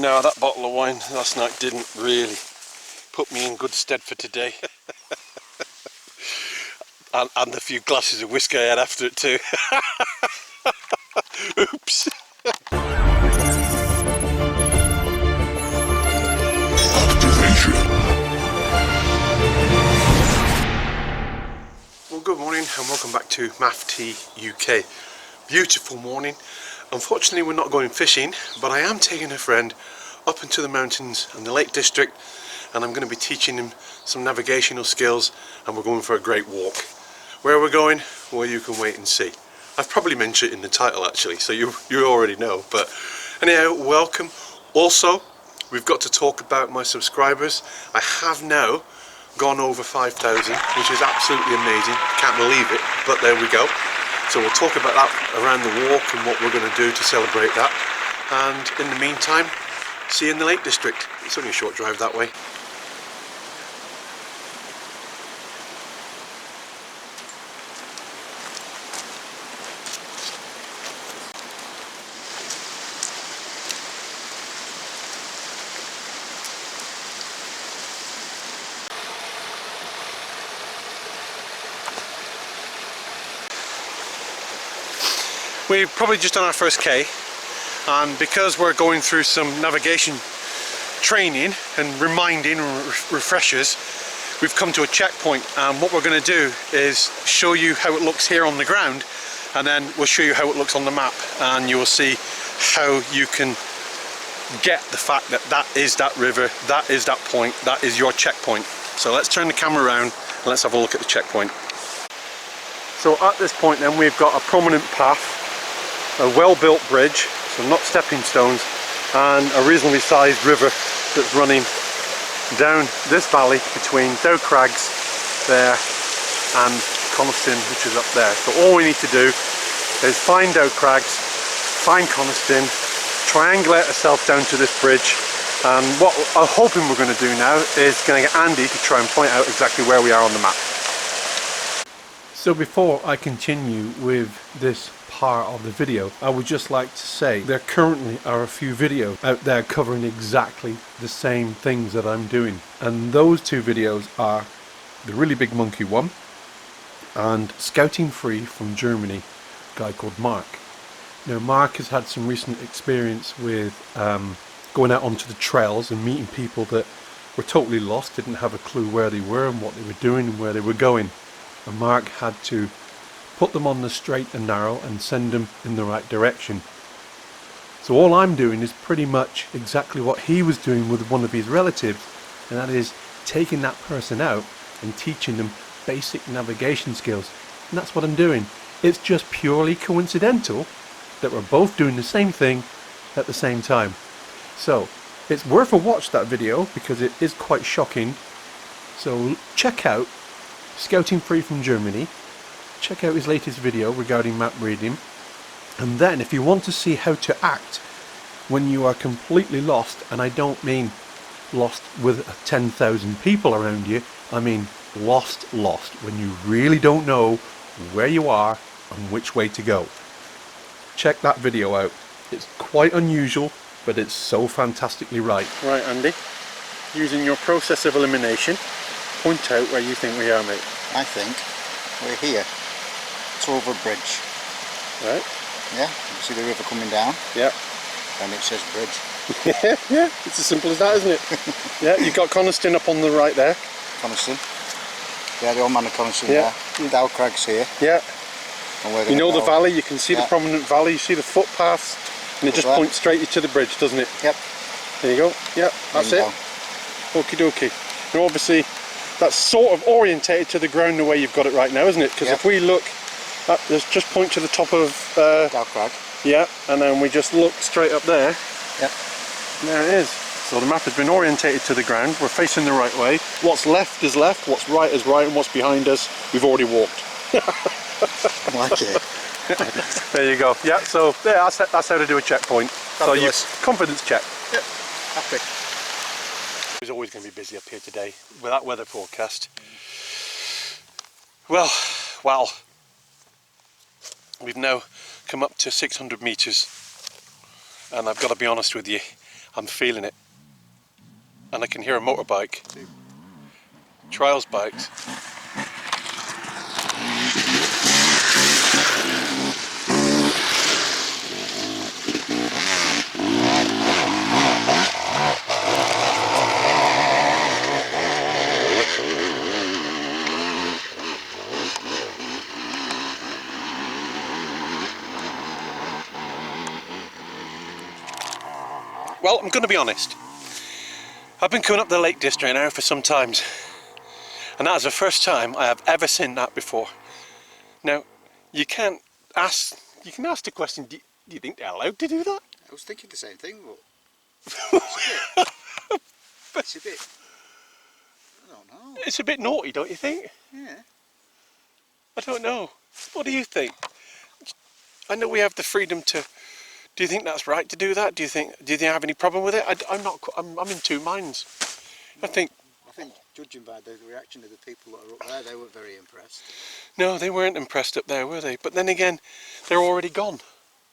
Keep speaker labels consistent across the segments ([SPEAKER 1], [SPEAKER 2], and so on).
[SPEAKER 1] No, that bottle of wine last night didn't really put me in good stead for today. and the few glasses of whiskey I had after it too. Oops. Well, good morning and welcome back to MAFT UK. Beautiful morning. Unfortunately we're not going fishing, but I am taking a friend up into the mountains and the Lake District, and I'm going to be teaching him some navigational skills, and we're going for a great walk. Where we're going, well, you can wait and see. I've probably mentioned it in the title actually, so you already know, but anyhow, welcome. Also, we've got to talk about my subscribers. I have now gone over 5,000, which is absolutely amazing. Can't believe it, but there we go. So we'll talk about that around the walk and what we're going to do to celebrate that. And in the meantime, see you in the Lake District. It's only a short drive that way. We've probably just done our first K, and because we're going through some navigation training and reminding and refreshers, we've come to a checkpoint, and what we're going to do is show you how it looks here on the ground, and then we'll show you how it looks on the map, and you will see how you can get the fact that that is that river, that is that point, that is your checkpoint. So let's turn the camera around and let's have a look at the checkpoint. So at this point then, we've got a prominent path, a well-built bridge, so not stepping stones, and a reasonably sized river that's running down this valley between Dow Craggs there and Coniston, which is up there. So all we need to do is find Dow Craggs, find Coniston, triangulate ourselves down to this bridge, and what I'm hoping we're going to do now is going to get Andy to try and point out exactly where we are on the map. So before I continue with this part of the video, I would just like to say there currently are a few videos out there covering exactly the same things that I'm doing, and those two videos are the Really Big Monkey one and Scouting Free from Germany, a guy called Mark. Now Mark has had some recent experience with going out onto the trails and meeting people that were totally lost, didn't have a clue where they were and what they were doing and where they were going, and Mark had to put them on the straight and narrow and send them in the right direction. So all I'm doing is pretty much exactly what he was doing with one of his relatives, and that is taking that person out and teaching them basic navigation skills. And that's what I'm doing. It's just purely coincidental that we're both doing the same thing at the same time. So it's worth a watch, that video, because it is quite shocking. So check out Scouting Free from Germany. Check out his latest video regarding map reading, and then if you want to see how to act when you are completely lost, and I don't mean lost with 10,000 people around you, I mean lost when you really don't know where you are and which way to go. Check that video out. It's quite unusual, but it's so fantastically right. Right, Andy, using your process of elimination, point out where you think we are, mate.
[SPEAKER 2] I think we're here. It's over a bridge.
[SPEAKER 1] Right.
[SPEAKER 2] Yeah, you see the river coming down?
[SPEAKER 1] Yeah.
[SPEAKER 2] And it says bridge.
[SPEAKER 1] Yeah, it's as simple as that, isn't it? Yeah, you've got Coniston up on the right there.
[SPEAKER 2] Coniston. Yeah, the old man of Coniston
[SPEAKER 1] there.
[SPEAKER 2] Dow Craggs here.
[SPEAKER 1] Yeah.
[SPEAKER 2] And
[SPEAKER 1] you know the valley, you can see the prominent valley, you see the footpaths, and it just points straight to the bridge, doesn't it?
[SPEAKER 2] Yep.
[SPEAKER 1] There you go. Yeah, that's it. Okie dokie. Now obviously that's sort of orientated to the ground the way you've got it right now, isn't it? Because if we look, let's just point to the top of
[SPEAKER 2] Dow Crag.
[SPEAKER 1] Yeah, and then we just look straight up there.
[SPEAKER 2] Yep.
[SPEAKER 1] There it is. So the map has been orientated to the ground. We're facing the right way. What's left is left, what's right is right, and what's behind us, we've already walked.
[SPEAKER 2] I like it.
[SPEAKER 1] There you go. Yeah, so yeah, that's how to do a checkpoint.
[SPEAKER 2] Fabulous.
[SPEAKER 1] So you confidence check.
[SPEAKER 2] Yep. Happy.
[SPEAKER 1] It's always going to be busy up here today with that weather forecast. Well, we've now come up to 600 meters, and I've got to be honest with you, I'm feeling it. And I can hear a motorbike. Trials bikes. Well, I'm going to be honest. I've been coming up the Lake District now for some times, and that is the first time I have ever seen that before. Now, you can ask the question, do you think they're allowed to do that?
[SPEAKER 2] I was thinking the same thing, but it's a bit, I don't know.
[SPEAKER 1] It's a bit naughty, don't you think?
[SPEAKER 2] Yeah.
[SPEAKER 1] I don't know. What do you think? I know we have the freedom to. Do you think that's right to do that? Do you think I have any problem with it? I'm in two minds. I think
[SPEAKER 2] Judging by the reaction of the people that are up there, they weren't very impressed.
[SPEAKER 1] no, they weren't impressed up there, were they? But then again, they're already gone.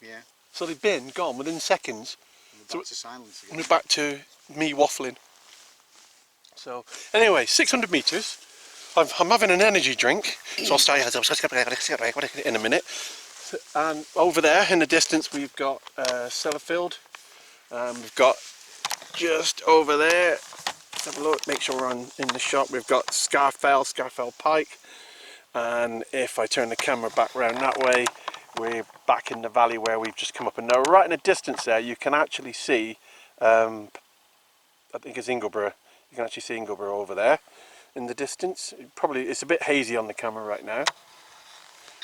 [SPEAKER 2] Yeah.
[SPEAKER 1] So they've been gone within seconds.
[SPEAKER 2] We're back to silence again.
[SPEAKER 1] We're back to me waffling. So anyway, 600 metres. I'm having an energy drink, so I'll stay in a minute. And over there in the distance we've got Sellafield. We've got just over there, let's have a look, make sure we're in the shot, we've got Scarfell Pike, and if I turn the camera back round that way, we're back in the valley where we've just come up. And now right in the distance there you can actually see, I think it's Ingleborough, you can actually see Ingleborough over there in the distance. It's a bit hazy on the camera right now.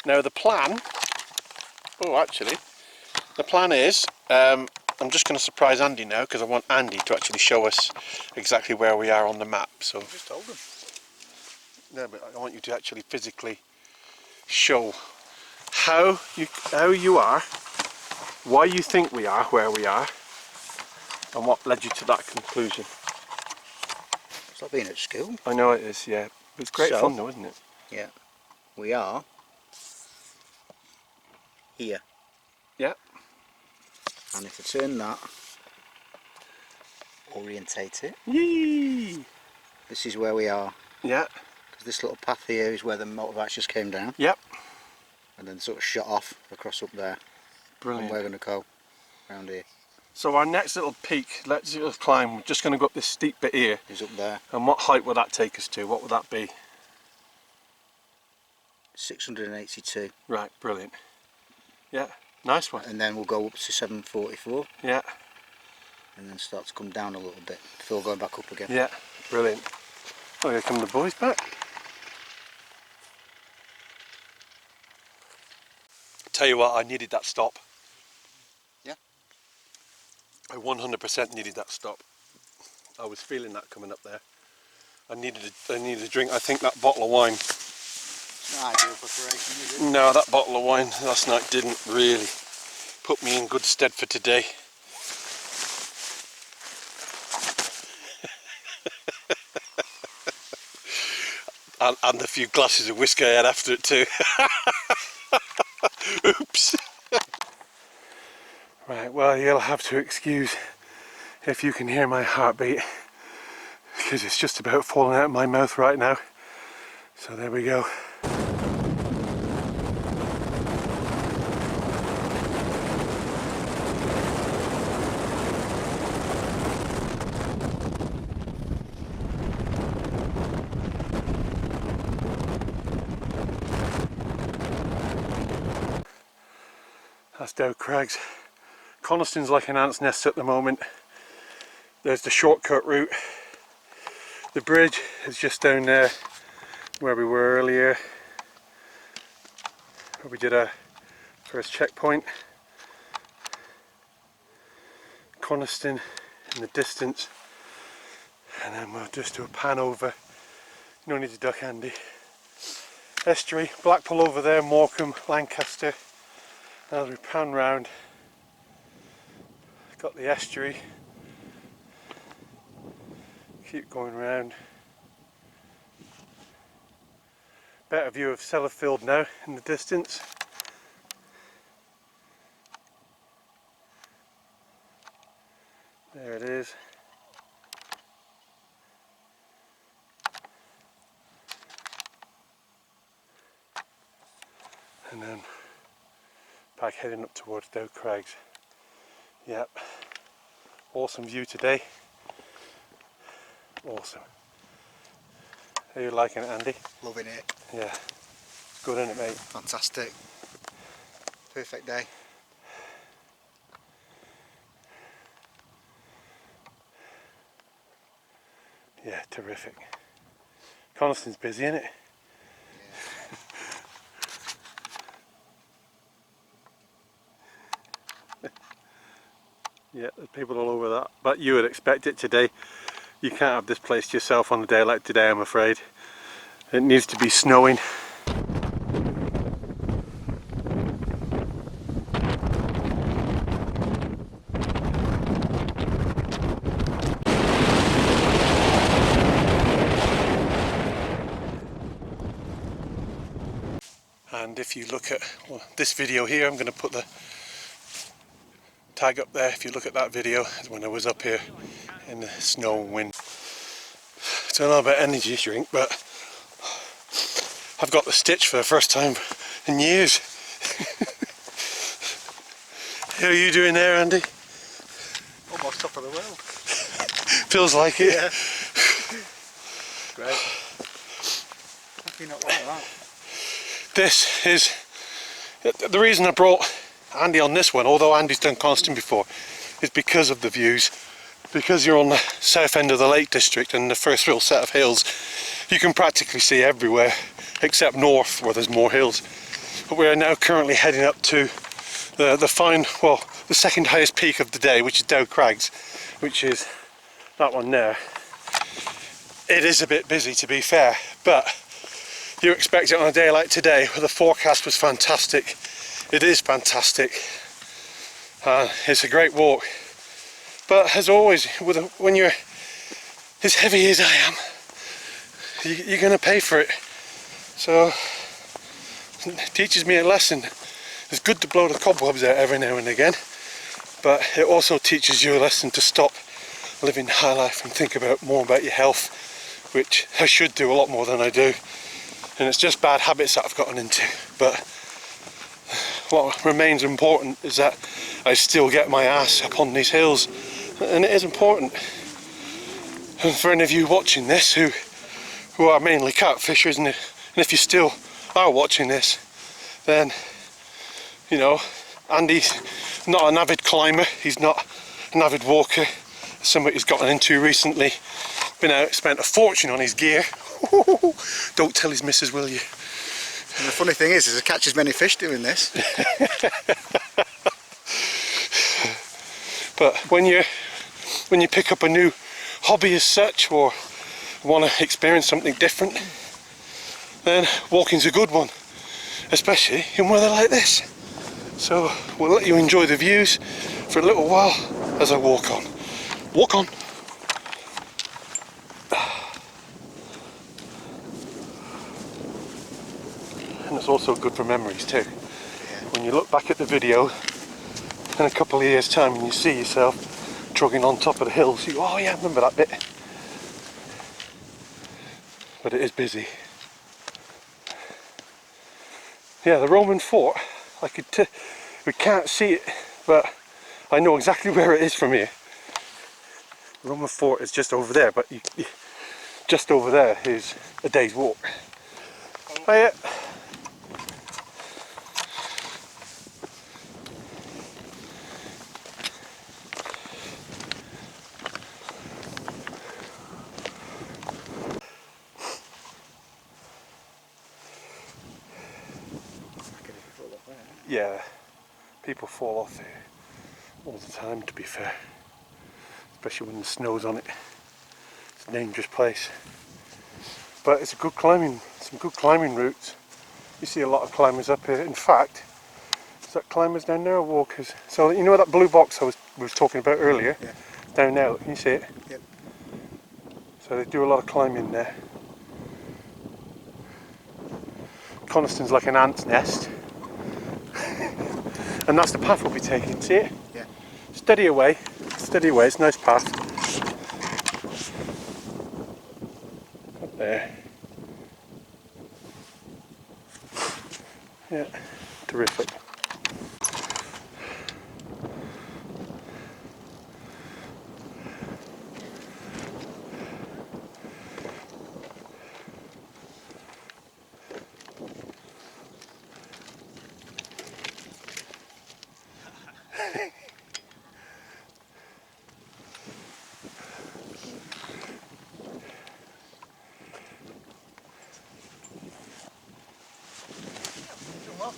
[SPEAKER 1] Now the plan, the plan is, I'm just going to surprise Andy now because I want Andy to actually show us exactly where we are on the map. So
[SPEAKER 2] Just told them.
[SPEAKER 1] No, but I want you to actually physically show how you are, why you think we are where we are, and what led you to that conclusion.
[SPEAKER 2] It's like being at school.
[SPEAKER 1] I know it is, yeah. It's great fun though, isn't it?
[SPEAKER 2] Yeah. We are here.
[SPEAKER 1] Yeah.
[SPEAKER 2] And if I turn that, orientate it.
[SPEAKER 1] Yee!
[SPEAKER 2] This is where we are.
[SPEAKER 1] Yeah.
[SPEAKER 2] Because this little path here is where the motorbikes just came down.
[SPEAKER 1] Yep.
[SPEAKER 2] And then sort of shot off across up there.
[SPEAKER 1] Brilliant.
[SPEAKER 2] And we're going to go around here.
[SPEAKER 1] So our next little peak, let's just climb, we're just going to go up this steep bit here.
[SPEAKER 2] Is up there.
[SPEAKER 1] And what height will that take us to? What would that be?
[SPEAKER 2] 682.
[SPEAKER 1] Right, brilliant. Yeah, nice one.
[SPEAKER 2] And then we'll go up to 744.
[SPEAKER 1] Yeah.
[SPEAKER 2] And then start to come down a little bit before going back up again.
[SPEAKER 1] Yeah, brilliant. Oh, here come the boys back. Tell you what, I needed that stop.
[SPEAKER 2] Yeah.
[SPEAKER 1] I 100% needed that stop. I was feeling that coming up there. I needed a drink. I think that bottle of wine.
[SPEAKER 2] It's not ideal preparation, is it?
[SPEAKER 1] No, that bottle of wine last night didn't really put me in good stead for today. and the few glasses of whiskey I had after it too. Oops. Right, well, you'll have to excuse if you can hear my heartbeat, because it's just about falling out of my mouth right now. So there we go. That's Dow Craggs. Coniston's like an ant's nest at the moment. There's the shortcut route. The bridge is just down there where we were earlier, where we did our first checkpoint. Coniston in the distance, and then we'll just do a pan over. No need to duck, Andy. Estuary, Blackpool over there, Morecambe, Lancaster. As we pan round, got the estuary, keep going round. Better view of Sellafield now in the distance. There There it is. And then back heading up towards Dow Craggs. Yep. Awesome view today. Awesome. How you liking it, Andy?
[SPEAKER 2] Loving it.
[SPEAKER 1] Yeah. Good, isn't it, mate?
[SPEAKER 2] Fantastic. Perfect day.
[SPEAKER 1] Yeah, terrific. Coniston's busy, isn't it? Yeah. Yeah, there's people all over that. But you would expect it today. You can't have this place to yourself on a day like today, I'm afraid. It needs to be snowing. And if you look at this video here, I'm going to put the tag up there. If you look at that video, when I was up here in the snow and wind. I don't know about energy drink, but I've got the stitch for the first time in years. How are you doing there, Andy?
[SPEAKER 2] Almost top of the world.
[SPEAKER 1] Feels like it.
[SPEAKER 2] Yeah. Great. Hope you not like that.
[SPEAKER 1] This is the reason I brought Andy on this one, although Andy's done Coniston before, is because of the views. Because you're on the south end of the Lake District and the first real set of hills, you can practically see everywhere except north where there's more hills. But we are now currently heading up to the second highest peak of the day, which is Dow Craggs, which is that one there. It is a bit busy, to be fair, but you expect it on a day like today where the forecast was fantastic. It is fantastic. It's a great walk. But as always, when you're as heavy as I am, you're going to pay for it. So it teaches me a lesson. It's good to blow the cobwebs out every now and again, but it also teaches you a lesson to stop living high life and think more about your health, which I should do a lot more than I do. And it's just bad habits that I've gotten into. But what remains important is that I still get my ass up on these hills, and it is important. And for any of you watching this who are mainly catfishers, and if you still are watching this, then you know, Andy's not an avid climber, he's not an avid walker. It's something he's gotten into recently. Been out, spent a fortune on his gear. Don't tell his missus, will you?
[SPEAKER 2] And the funny thing is I catch as many fish doing this.
[SPEAKER 1] But when you pick up a new hobby as such, or want to experience something different, then walking's a good one, especially in weather like this. So we'll let you enjoy the views for a little while as I walk on. Walk on. And it's also good for memories too. When you look back at the video in a couple of years' time and you see yourself trugging on top of the hills, you go, oh yeah, I remember that bit. But it is busy. Yeah, the Roman fort, we can't see it, but I know exactly where it is from here. The Roman fort is just over there, but just over there is a day's walk. Oh yeah. Yeah, people fall off here all the time, to be fair, especially when the snow's on it. It's a dangerous place, but it's a good climbing, some good climbing routes. You see a lot of climbers up here. In fact, is that climbers down there or walkers? So you know that blue box I was talking about earlier?
[SPEAKER 2] Yeah.
[SPEAKER 1] Down there, can you see it?
[SPEAKER 2] Yep.
[SPEAKER 1] So they do a lot of climbing there. Coniston's like an ant's nest. And that's the path we'll be taking, see it?
[SPEAKER 2] Yeah.
[SPEAKER 1] Steady away, steady away, it's a nice path. Up there. Yeah, terrific.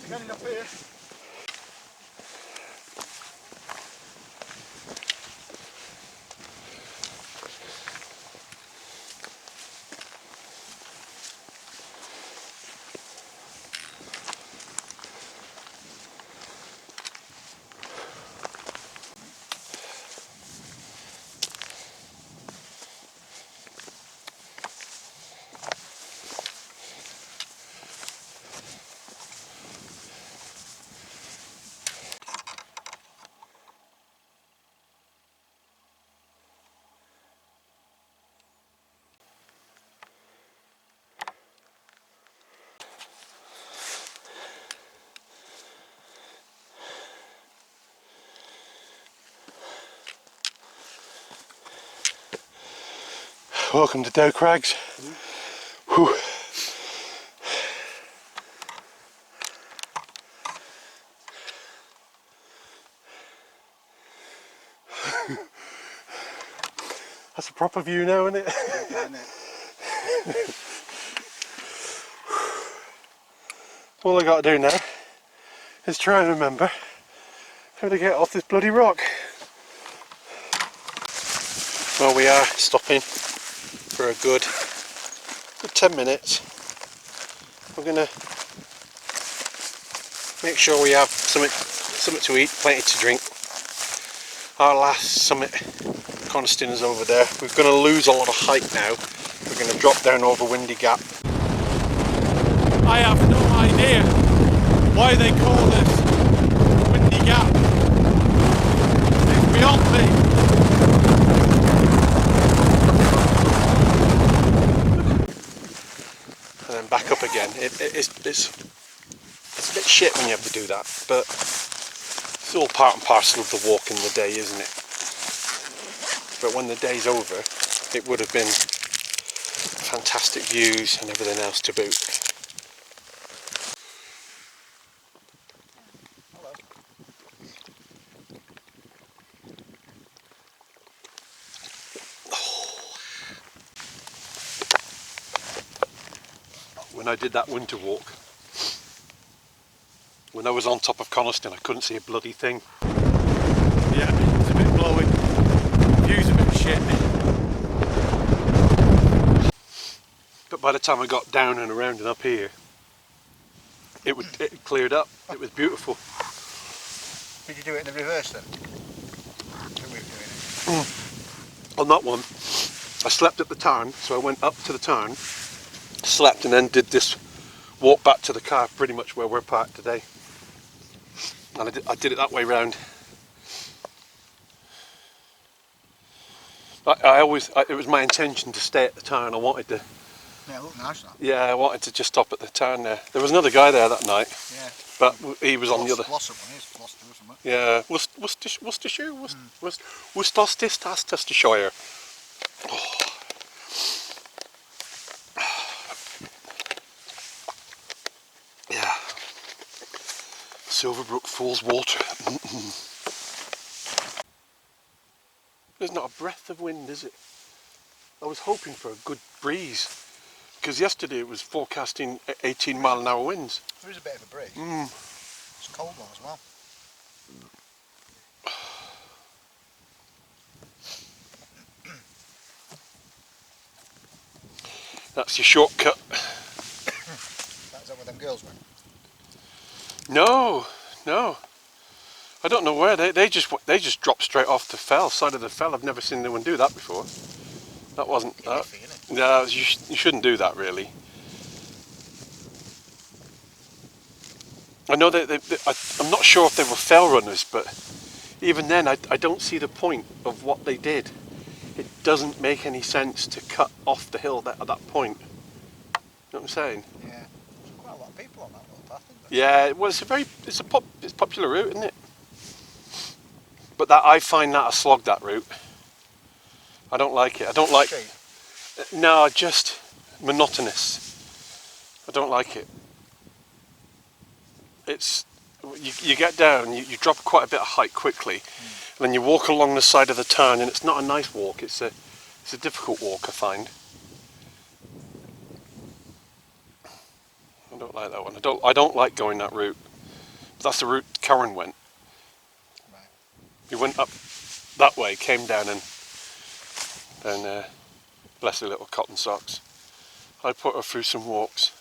[SPEAKER 1] Getting up here. Welcome to Dow Craggs. Whew. That's a proper view now, isn't it? All I got to do now is try and remember how to get off this bloody rock. Well, we are stopping for a good 10 minutes. We're going to make sure we have something to eat, plenty to drink. Our last summit, Coniston, is over there. We're going to lose a lot of height now. We're going to drop down over Windy Gap. I have no idea why they call this Windy Gap. It's beyond me. And then back up again. It's a bit shit when you have to do that, but it's all part and parcel of the walk in the day, isn't it? But when the day's over, it would have been fantastic views and everything else to boot.
[SPEAKER 2] Hello.
[SPEAKER 1] When I did that winter walk, when I was on top of Coniston, I couldn't see a bloody thing. Yeah, it's a bit blowy. View's a bit shit. But by the time I got down and around and up here, it cleared up. It was beautiful.
[SPEAKER 2] Did you do it in the reverse then? The way of doing it?
[SPEAKER 1] On that one, I slept at the tarn, so I went up to the tarn, slept, and then did this walk back to the car, pretty much where we're parked today. And I did it that way round. It was my intention to stay at the tarn. I wanted to.
[SPEAKER 2] Yeah, it looked nice that.
[SPEAKER 1] Yeah, I wanted to just stop at the tarn there. There was another guy there that night.
[SPEAKER 2] Yeah.
[SPEAKER 1] But he was on the other.
[SPEAKER 2] Gloucester one is Gloucester, isn't it?
[SPEAKER 1] Yeah, Worcestershire, Worcestershire. Oh. Yeah. Silverbrook Falls water. There's not a breath of wind, is it? I was hoping for a good breeze, because yesterday it was forecasting 18-mile-an-hour winds.
[SPEAKER 2] There is a bit of a breeze. It's a cold one as well.
[SPEAKER 1] That's your shortcut.
[SPEAKER 2] That's that where them girls went?
[SPEAKER 1] No. I don't know where they just dropped straight off the side of the fell. I've never seen anyone do that before. That wasn't that.
[SPEAKER 2] Iffy,
[SPEAKER 1] No, you shouldn't do that really. I know I'm not sure if they were fell runners, but even then I don't see the point of what they did. It doesn't make any sense to cut off the hill at that point. You know what I'm saying?
[SPEAKER 2] Yeah. There's quite a lot of people on that little path, isn't there?
[SPEAKER 1] Yeah, well, it's a popular route, isn't it? But that I find that a slog, that route. I don't like it. I don't like.
[SPEAKER 2] Straight.
[SPEAKER 1] No, just monotonous. I don't like it. It's you get down, you drop quite a bit of height quickly, and then you walk along the side of the tarn, and it's not a nice walk. It's a difficult walk, I find. I don't like that one. I don't like going that route. But that's the route Karen went.
[SPEAKER 2] Right.
[SPEAKER 1] He went up that way, came down, and then bless her little cotton socks, I put her through some walks.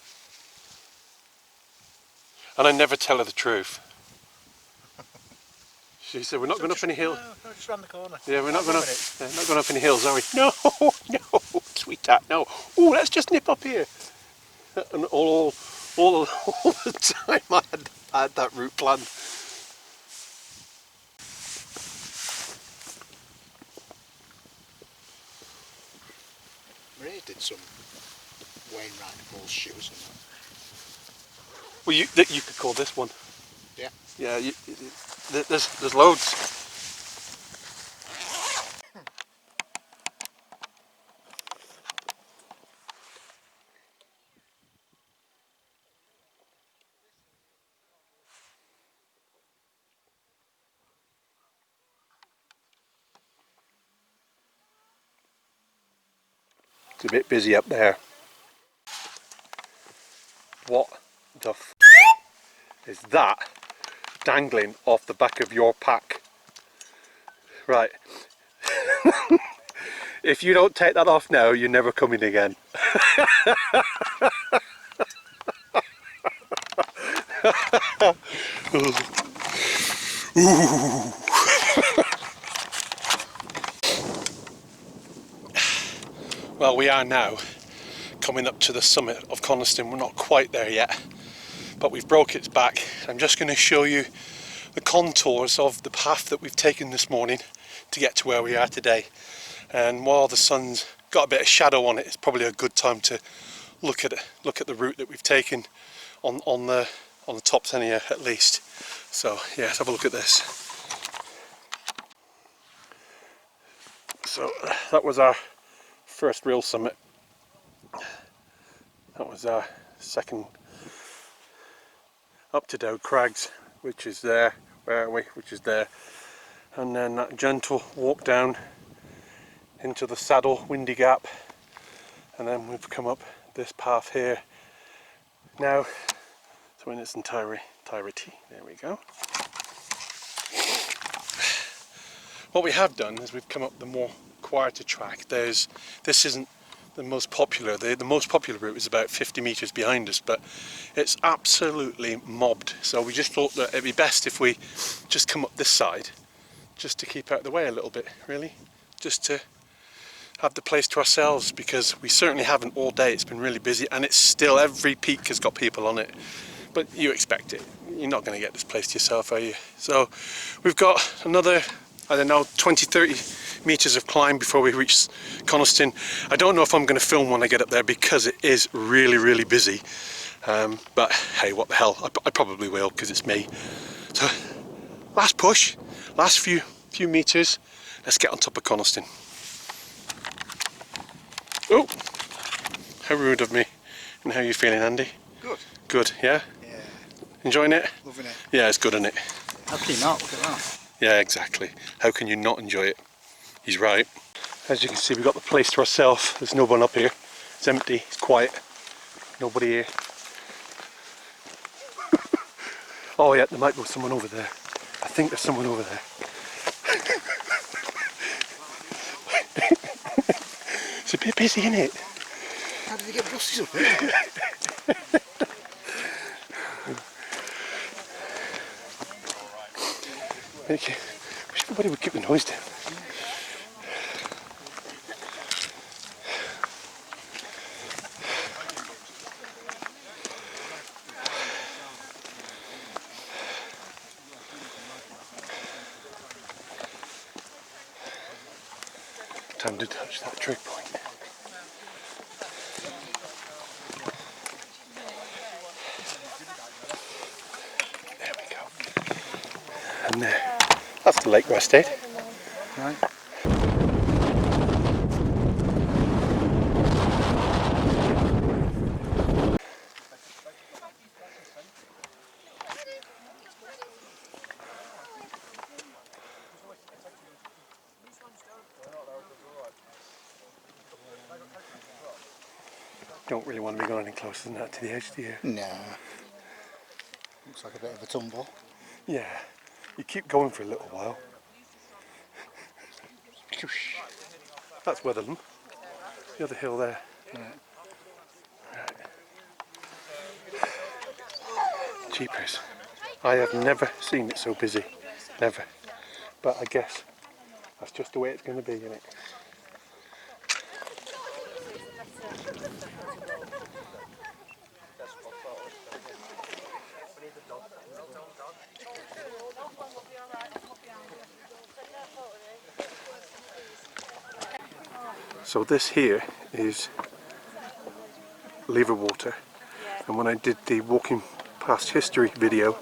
[SPEAKER 1] And I never tell her the truth. She said, we're not going up any hills.
[SPEAKER 2] No, just round the corner.
[SPEAKER 1] Yeah, we're not going up any hills, are we? No, no, sweetheart, no. Oh, let's just nip up here. And all the time I had that route planned.
[SPEAKER 2] Ray did some Wainwright Bull's shoes and that.
[SPEAKER 1] Well, you could call this one.
[SPEAKER 2] Yeah.
[SPEAKER 1] Yeah, there's loads. It's a bit busy up there. What the f is that dangling off the back of your pack? Right. If you don't take that off now, you're never coming again. Well, we are now coming up to the summit of Coniston. We're not quite there yet, but we've broke its back. I'm just going to show you the contours of the path that we've taken this morning to get to where we are today. And while the sun's got a bit of shadow on it, it's probably a good time to look at the route that we've taken on the top 10 here at least. So yeah, let's have a look at this. So that was our first real summit. That was our second up to Dow Craggs, which is there. Where are we? Which is there. And then that gentle walk down into the Saddle Windy Gap, and then we've come up this path here now, so in its entirety. There we go. What we have done is we've come up the more quieter track. This isn't the most popular. The most popular route is about 50 meters behind us, but it's absolutely mobbed. So we just thought that it'd be best if we just come up this side, just to keep out of the way a little bit, really, just to have the place to ourselves, because we certainly haven't all day. It's been really busy, and it's still, every peak has got people on it, but you expect it. You're not going to get this place to yourself, are you? So we've got another, I don't know, 20-30 meters of climb before we reach Coniston. I don't know if I'm going to film when I get up there, because it is really busy, but hey, what the hell, I probably will, because it's me. So last push, last few meters, let's get on top of Coniston. Oh, how rude of me. And how are you feeling, Andy?
[SPEAKER 2] Good.
[SPEAKER 1] Good, yeah?
[SPEAKER 2] Yeah.
[SPEAKER 1] Enjoying it?
[SPEAKER 2] Loving it.
[SPEAKER 1] Yeah, it's good, isn't it?
[SPEAKER 2] How can you not? Look at that.
[SPEAKER 1] Yeah, exactly. How can you not enjoy it? He's right. As you can see, we've got the place to ourselves. There's no one up here. It's empty, it's quiet. Nobody here. Oh yeah, there might be someone over there. I think there's someone over there. It's a bit busy, isn't it?
[SPEAKER 2] How did they get buses up here?
[SPEAKER 1] Wish everybody would keep the noise down. time to touch that trig point. There we go. And there. That's the lake rest, eh?
[SPEAKER 2] Right.
[SPEAKER 1] Don't really want to be going any closer than that to the edge, do you?
[SPEAKER 2] No. Looks like a bit of a tumble.
[SPEAKER 1] Yeah. You keep going for a little while. That's Weatherland. The other hill there. Right. Jeepers. I have never seen it so busy. Never. But I guess that's just the way it's going to be, isn't it? So this here is Lever Water, and when I did the walking past history video,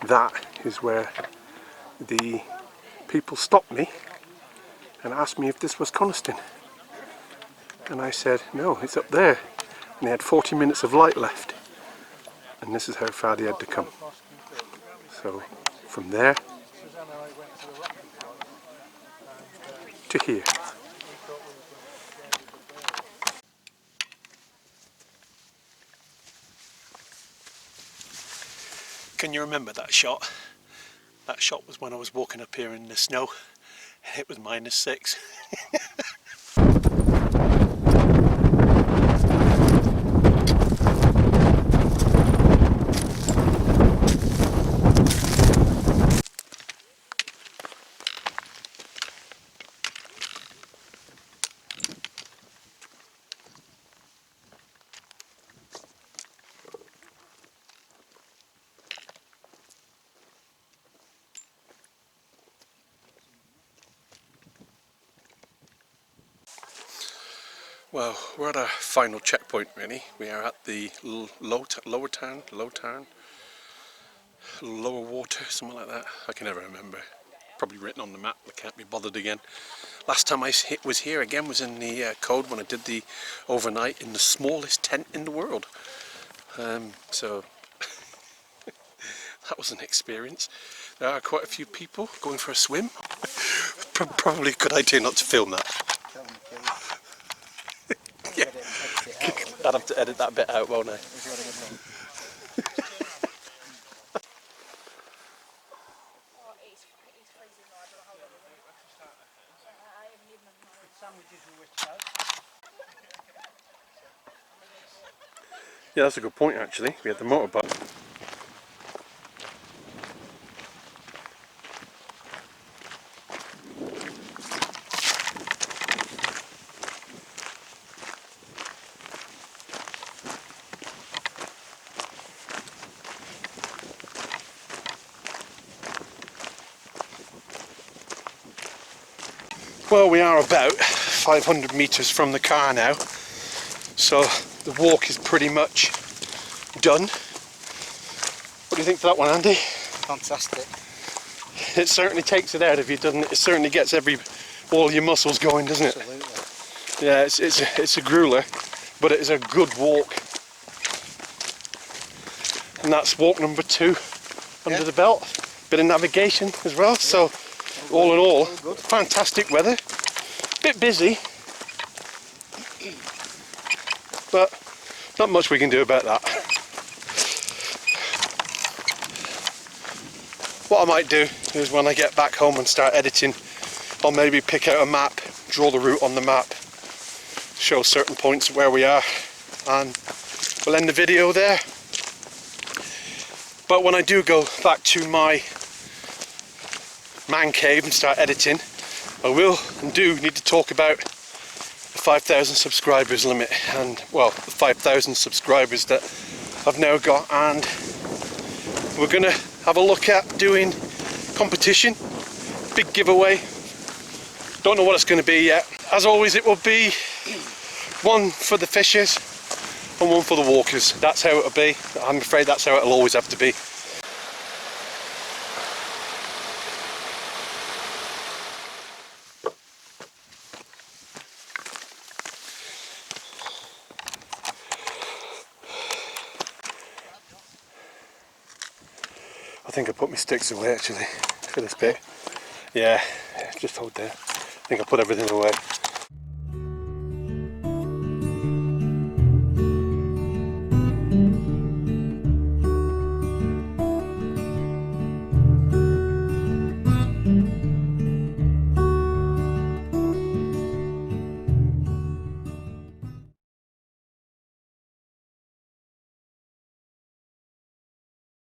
[SPEAKER 1] that is where the people stopped me and asked me if this was Coniston, and I said no, it's up there, and they had 40 minutes of light left, and this is how far they had to come. So from there to here. Can you remember that shot? That shot was when I was walking up here in the snow and it was -6. Well, we're at our final checkpoint really. We are at the lower tarn, lower water, something like that. I can never remember. Probably written on the map, I can't be bothered again. Last time I was here again was in the code when I did the overnight in the smallest tent in the world. So that was an experience. There are quite a few people going for a swim. Probably a good idea not to film that. Yeah. I'd have to edit that bit out, won't I? Yeah, that's a good point actually. We had the motorbike. Well, we are about 500 metres from the car now, so the walk is pretty much done. What do you think for that one, Andy?
[SPEAKER 2] Fantastic.
[SPEAKER 1] It certainly takes it out of you, doesn't it? It certainly gets all your muscles going, doesn't it?
[SPEAKER 2] Absolutely.
[SPEAKER 1] Yeah, it's a grueler, but it is a good walk. And that's walk number 2 under the belt. Bit of navigation as well, so all in all, fantastic weather. Bit busy, but not much we can do about that. What I might do is when I get back home and start editing, I'll maybe pick out a map, draw the route on the map, show certain points where we are, and we'll end the video there. But when I do go back to my man cave and start editing, I will and do need to talk about the 5,000 subscribers limit, and well, the 5,000 subscribers that I've now got, and we're gonna have a look at doing competition, big giveaway. Don't know what it's going to be yet. as always, it will be one for the fishers and one for the walkers. That's how it'll be. I'm afraid that's how it'll always have to be. I think I put my sticks away actually for this bit. Yeah, just hold there. I think I put everything away.